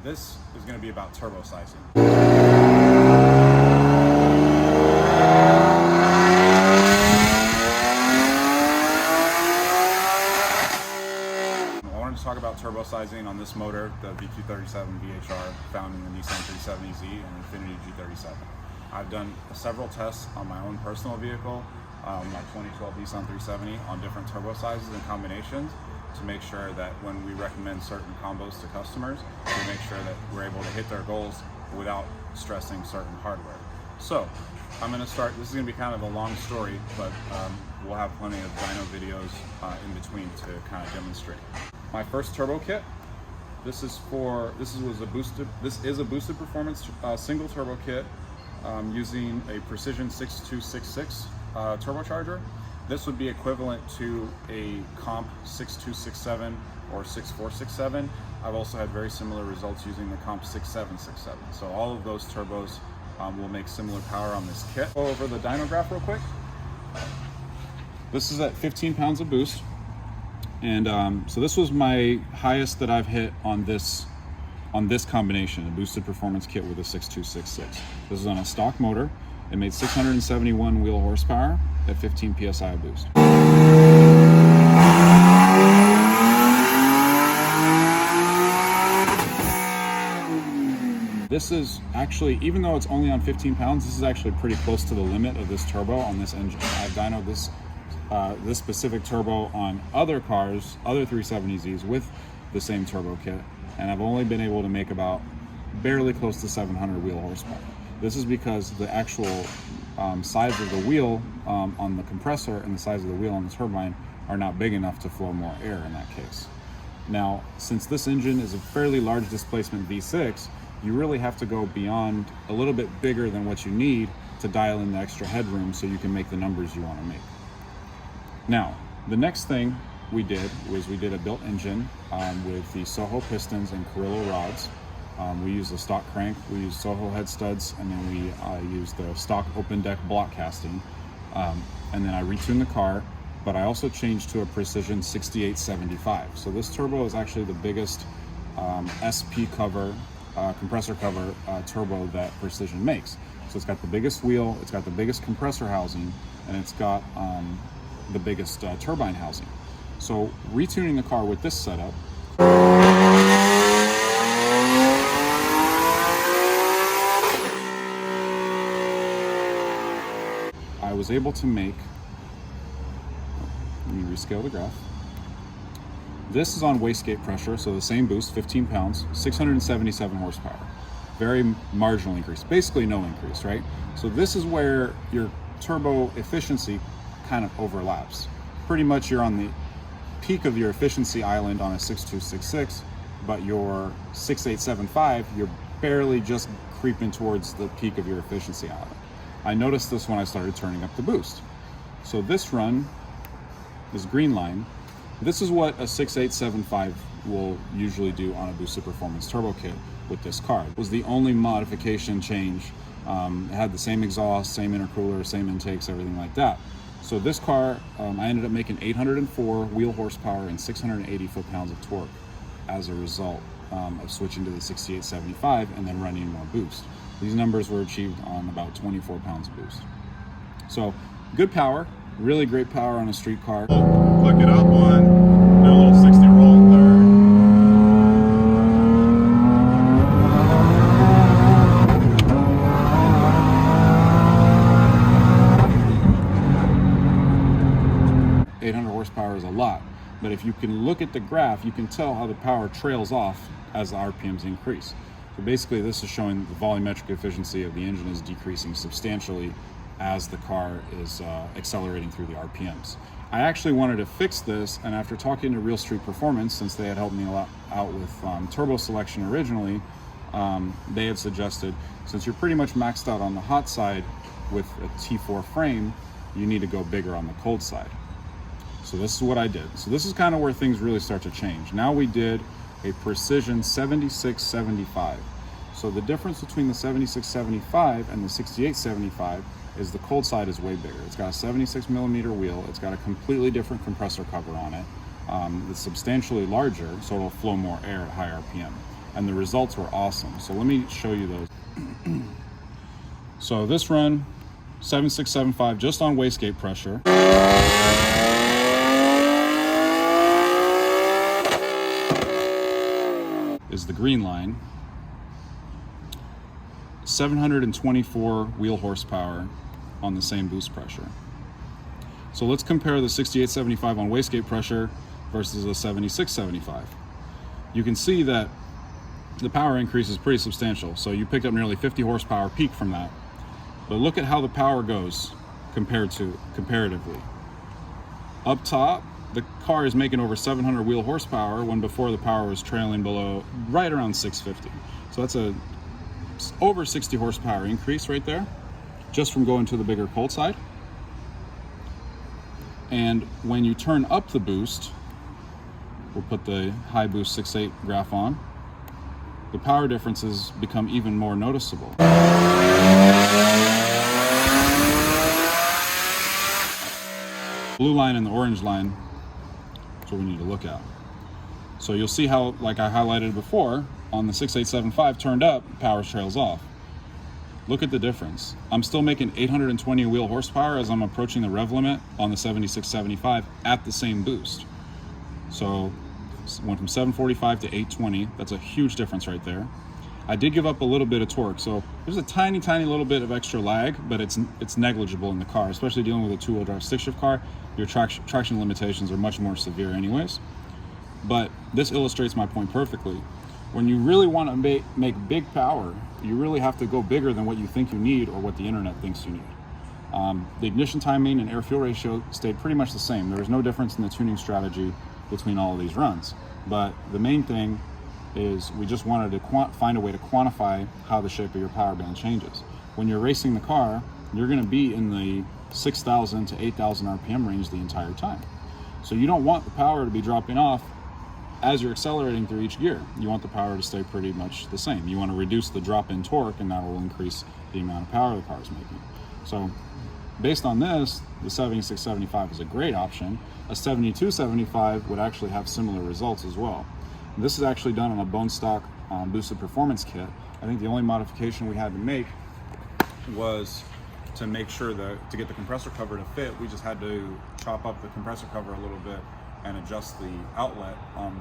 This is going to be about turbo sizing. Talk about turbo sizing on this motor, the G37 VHR found in the Nissan 370Z and Infiniti G37. I've done several tests on my own personal vehicle, my 2012 Nissan 370, on different turbo sizes and combinations to make sure that when we recommend certain combos to customers, we make sure that we're able to hit their goals without stressing certain hardware. So I'm going to start, this is going to be kind of a long story, but we'll have plenty of dyno videos in between to kind of demonstrate. My first turbo kit. This is a boosted performance single turbo kit using a Precision 6266 turbocharger. This would be equivalent to a comp 6267 or 6467. I've also had very similar results using the comp 6767. So all of those turbos will make similar power on this kit. Go over the dyno graph real quick. This is at 15 pounds of boost. And so this was my highest that I've hit on this combination, a boosted performance kit with a 6266. This is on a stock motor. It made 671 wheel horsepower at 15 psi of boost. This is actually, even though it's only on 15 pounds, this is actually pretty close to the limit of this turbo on this engine. I've dynoed this specific turbo on other cars, other 370Zs with the same turbo kit, and I've only been able to make about barely close to 700 wheel horsepower. This is because the actual size of the wheel on the compressor and the size of the wheel on the turbine are not big enough to flow more air in that case. Now, since this engine is a fairly large displacement V6, you really have to go beyond a little bit bigger than what you need to dial in the extra headroom so you can make the numbers you want to make. Now, the next thing we did was we did a built engine with the Soho pistons and Carrillo rods. We used the stock crank, we used Soho head studs, and then we used the stock open deck block casting. And then I retuned the car, but I also changed to a Precision 6875. So this turbo is actually the biggest SP cover, compressor cover turbo that Precision makes. So it's got the biggest wheel, it's got the biggest compressor housing, and it's got the biggest turbine housing. So retuning the car with this setup, I was able to make, let me rescale the graph. This is on wastegate pressure, so the same boost, 15 pounds, 677 horsepower. Very marginal increase, basically no increase, right? So this is where your turbo efficiency kind of overlaps. Pretty much you're on the peak of your efficiency island on a 6266, but your 6875, you're barely just creeping towards the peak of your efficiency island. I noticed this when I started turning up the boost. So this run, this green line, this is what a 6875 will usually do on a boosted performance turbo kit with this car. It was the only modification change. It had the same exhaust, same intercooler, same intakes, everything like that. So this car, I ended up making 804 wheel horsepower and 680 foot-pounds of torque as a result of switching to the 6875 and then running more boost. These numbers were achieved on about 24 pounds of boost. So good power, really great power on a street car. Click it up one, do a little 60 roll in third. 800 horsepower is a lot, but if you can look at the graph, you can tell how the power trails off as the RPMs increase. So basically this is showing the volumetric efficiency of the engine is decreasing substantially as the car is accelerating through the RPMs. I actually wanted to fix this, and after talking to Real Street Performance, since they had helped me a lot out with turbo selection originally, they had suggested, since you're pretty much maxed out on the hot side with a T4 frame, you need to go bigger on the cold side. So this is what I did. So this is kind of where things really start to change. Now we did a Precision 7675. So the difference between the 7675 and the 6875 is the cold side is way bigger. It's got a 76 millimeter wheel. It's got a completely different compressor cover on it. It's substantially larger, so it'll flow more air at high RPM. and the results were awesome. So let me show you those. So this run, 7675 just on wastegate pressure. Is the green line. 724 wheel horsepower on the same boost pressure. So let's compare the 6875 on wastegate pressure versus the 7675. You can see that the power increase is pretty substantial. So you picked up nearly 50 horsepower peak from that. But look at how the power goes comparatively. Up top, the car is making over 700 wheel horsepower when before the power was trailing below right around 650. So that's a over 60 horsepower increase right there, just from going to the bigger cold side. And when you turn up the boost, we'll put the high boost 6.8 graph on, the power differences become even more noticeable. Blue line and the orange line is what we need to look at. So you'll see how, like I highlighted before, on the 6875 turned up, power trails off. Look at the difference. I'm still making 820 wheel horsepower as I'm approaching the rev limit on the 7675 at the same boost. So went from 745 to 820. That's a huge difference right there. I did give up a little bit of torque, so there's a tiny little bit of extra lag, but it's negligible in the car, especially dealing with a two-wheel drive stick-shift car. Your traction limitations are much more severe anyways. But this illustrates my point perfectly. When you really want to make big power, you really have to go bigger than what you think you need or what the internet thinks you need. The ignition timing and air-fuel ratio stayed pretty much the same. There was no difference in the tuning strategy between all of these runs. But the main thing is we just wanted to find a way to quantify how the shape of your power band changes. When you're racing the car, you're going to be in the 6,000 to 8,000 RPM range the entire time. So you don't want the power to be dropping off as you're accelerating through each gear. You want the power to stay pretty much the same. You want to reduce the drop in torque, and that will increase the amount of power the car is making. So based on this, the 7675 is a great option. A 7275 would actually have similar results as well. This is actually done on a bone stock boosted performance kit. I think the only modification we had to make was to make sure that to get the compressor cover to fit, we just had to chop up the compressor cover a little bit and adjust the outlet on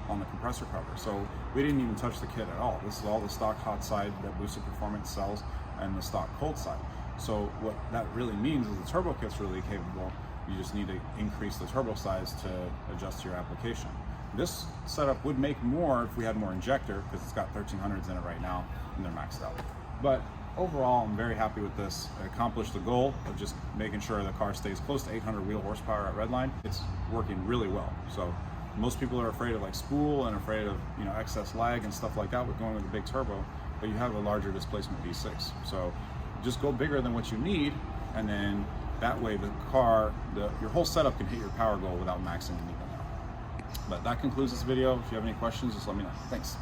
the compressor cover. So we didn't even touch the kit at all. This is all the stock hot side that Boosted Performance sells and the stock cold side. So what that really means is the turbo kit's really capable. You just need to increase the turbo size to adjust to your application. This setup would make more if we had more injector, because it's got 1300s in it right now and they're maxed out. But overall, I'm very happy with this. I accomplished the goal of just making sure the car stays close to 800 wheel horsepower at redline. It's working really well. So most people are afraid of like spool and afraid of excess lag and stuff like that with going with a big turbo, but you have a larger displacement V6. So just go bigger than what you need, and then that way the car, your whole setup can hit your power goal without maxing anything out. But that concludes this video. If you have any questions, just let me know. Thanks.